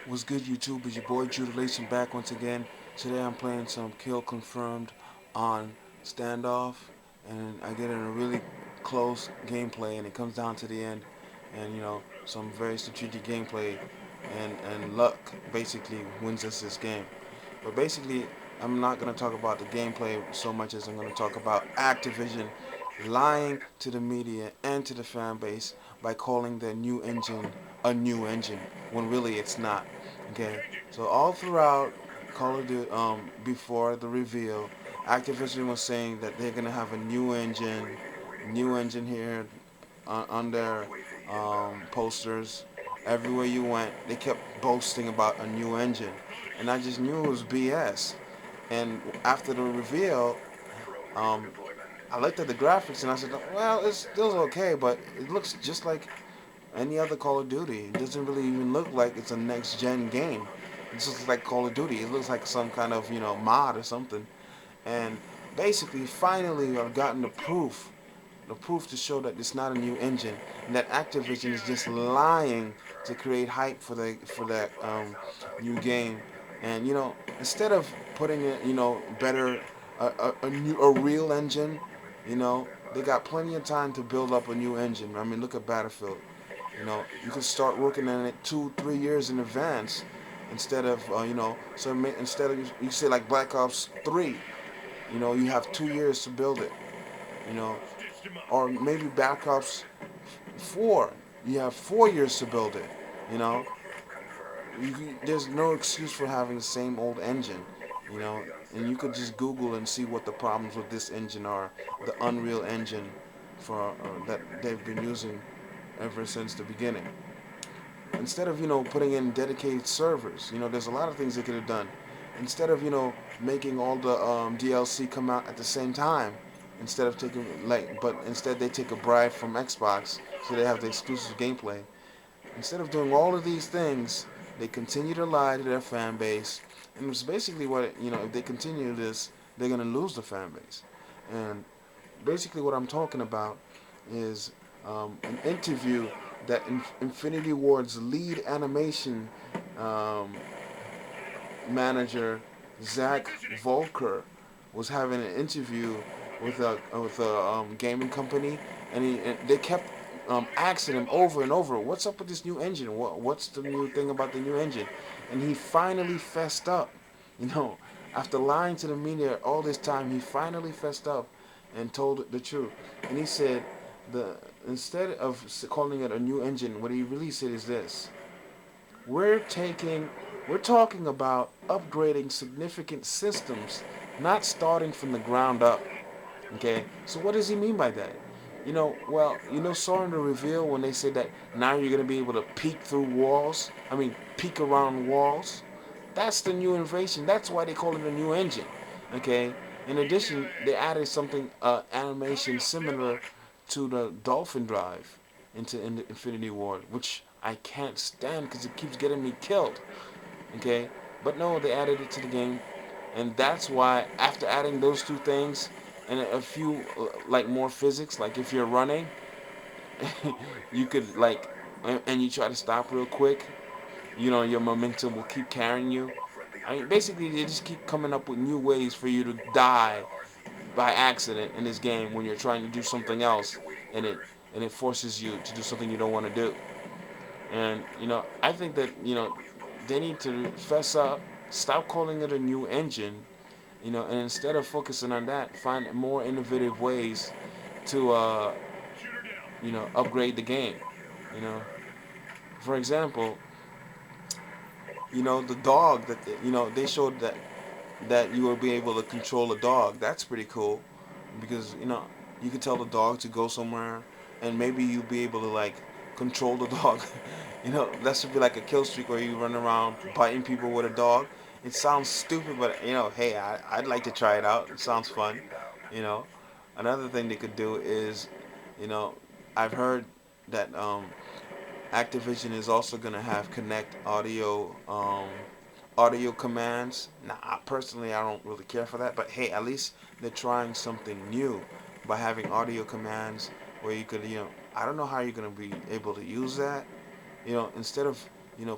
What's good, YouTube? It's your boy Jubilation back once again. Today I'm playing some Kill Confirmed on Standoff, and I get in a really close gameplay, and it comes down to the end, and some very strategic gameplay, and luck basically wins us this game. But basically, I'm not going to talk about the gameplay so much as I'm going to talk about Activision lying to the media and to the fan base by calling their new engine a new engine when really it's not. Okay, so all throughout Call of Duty, before the reveal, Activision was saying that they're gonna have a new engine here on their posters. Everywhere you went, they kept boasting about a new engine, and I just knew it was BS. And after the reveal, um, I looked at the graphics and I said, well, it's still okay, but it looks just like any other Call of Duty. It doesn't really even look like it's a next gen game. It just looks like Call of Duty. It looks like some kind of mod or something. And basically, finally, I've gotten the proof to show that it's not a new engine, and that Activision is just lying to create hype for that new game. And instead of putting it, better a real engine, they got plenty of time to build up a new engine. I mean, look at Battlefield. You can start working on it 2, 3 years in advance instead of instead of you say like Black Ops 3, you have 2 years to build it. You know, or maybe Black Ops 4, you have 4 years to build it. You know, there's no excuse for having the same old engine. You know, and you could just Google and see what the problems with this engine are, the Unreal Engine that they've been using ever since the beginning. Instead of putting in dedicated servers, there's a lot of things they could have done. Instead of making all the DLC come out at the same time, instead of taking but instead they take a bribe from Xbox so they have the exclusive gameplay. Instead of doing all of these things, they continue to lie to their fan base, and it's basically what if they continue this, they're gonna lose the fan base. And basically, what I'm talking about is an interview that Infinity Ward's lead animation um, manager, Zach Volker, was having an interview with a gaming company, and they kept asking him over and over, "What's up with this new engine? What's the new thing about the new engine?" And he finally fessed up. You know, after lying to the media all this time, he finally fessed up and told the truth. And he said, the instead of calling it a new engine, what he really said is this: we're taking, we're talking about upgrading significant systems, not starting from the ground up. Okay, so what does he mean by that? Saw in the reveal when they said that now you're gonna be able to peek through walls. I mean, peek around walls. That's the new innovation. That's why they call it a new engine. Okay. In addition, they added something animation similar to the Dolphin Drive in the Infinity Ward, which I can't stand because it keeps getting me killed. Okay, but no, they added it to the game, and that's why after adding those two things and a few like more physics, like if you're running, you could and you try to stop real quick, your momentum will keep carrying you. I mean, basically, they just keep coming up with new ways for you to die by accident in this game when you're trying to do something else, and it forces you to do something you don't want to do. And I think that they need to fess up, stop calling it a new engine, and instead of focusing on that, find more innovative ways to upgrade the game. You know, for example, the dog that they showed that you will be able to control a dog. That's pretty cool because you could tell the dog to go somewhere, and maybe you'll be able to like control the dog. That should be like a kill streak where you run around biting people with a dog. It sounds stupid, but hey, I'd like to try it out. It sounds fun. You know, Another thing they could do is, you know, I've heard that Activision is also gonna have connect audio commands. Now, personally, I don't really care for that, but hey, at least they're trying something new by having audio commands where you could, I don't know how you're gonna be able to use that. Instead of,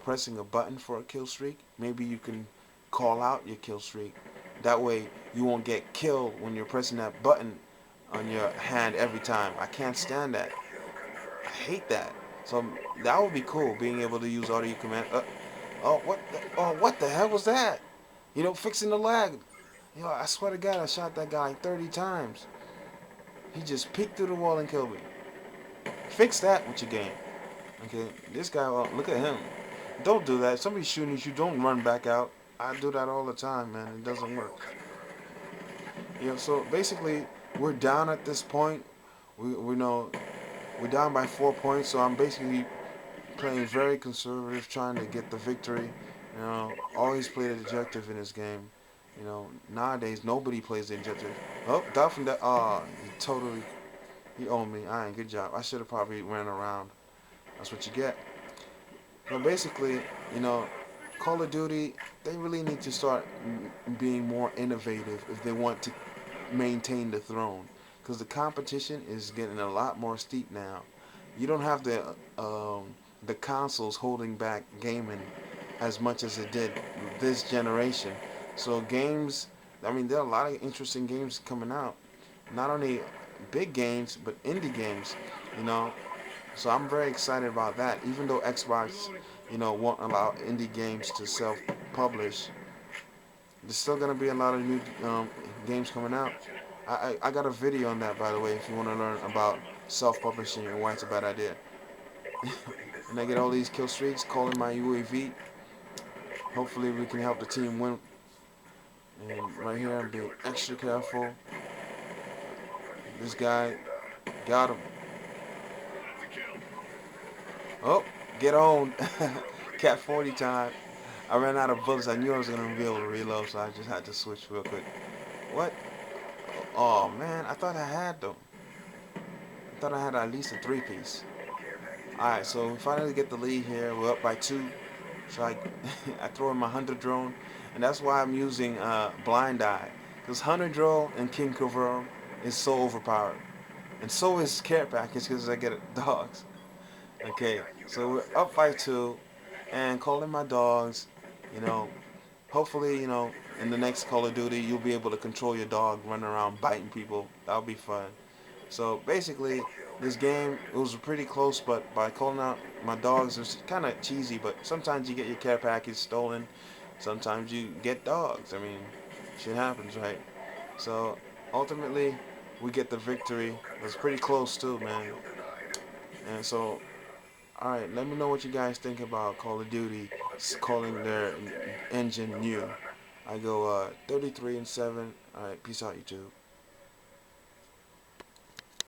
pressing a button for a kill streak, maybe you can call out your kill streak. That way you won't get killed when you're pressing that button on your hand every time. I can't stand that. I hate that. So that would be cool, being able to use audio command. What the hell was that? Fixing the lag. I swear to God, I shot that guy like 30 times. He just peeked through the wall and killed me. Fix that with your game. Okay, this guy, look at him. Don't do that. Somebody's shooting at you, don't run back out. I do that all the time, man. It doesn't work. So basically, we're down at this point. We know we're down by 4 points, so I'm basically playing very conservative, trying to get the victory. Always play the objective in this game. Nowadays nobody plays the objective. Oh, down from that. He owned me. Alright, good job. I should have probably ran around. That's what you get. So basically, you know, Call of Duty, they really need to start being more innovative if they want to maintain the throne. Because the competition is getting a lot more steep now. You don't have the consoles holding back gaming as much as it did this generation. So games, I mean, there are a lot of interesting games coming out. Not only big games, but indie games. You know, so I'm very excited about that. Even though Xbox, won't allow indie games to self-publish, there's still gonna be a lot of new games coming out. I got a video on that, by the way, if you want to learn about self-publishing and why it's a bad idea. And I get all these kill streaks, calling my UAV. Hopefully we can help the team win. And right here I'm being extra careful. This guy got him. Oh, get on. Cat 40 time. I ran out of bullets. I knew I was going to be able to reload, so I just had to switch real quick. What? Oh, man. I thought I had them. I thought I had at least a 3-piece. Alright, so we finally get the lead here. We're up by 2. So I throw in my Hunter drone. And that's why I'm using Blind Eye. Because Hunter drone and King Covert is so overpowered. And so is Care Package because I get dogs. Okay, so we're up by 2. And calling my dogs, you know, hopefully, in the next Call of Duty, you'll be able to control your dog running around biting people. That'll be fun. So basically, this game, it was pretty close, but by calling out my dogs, it's kind of cheesy, but sometimes you get your care package stolen. Sometimes you get dogs. I mean, shit happens, right? So ultimately, we get the victory. It was pretty close too, man. And so, alright, let me know what you guys think about Call of Duty calling their engine new. I go 33-7. Alright, peace out, YouTube.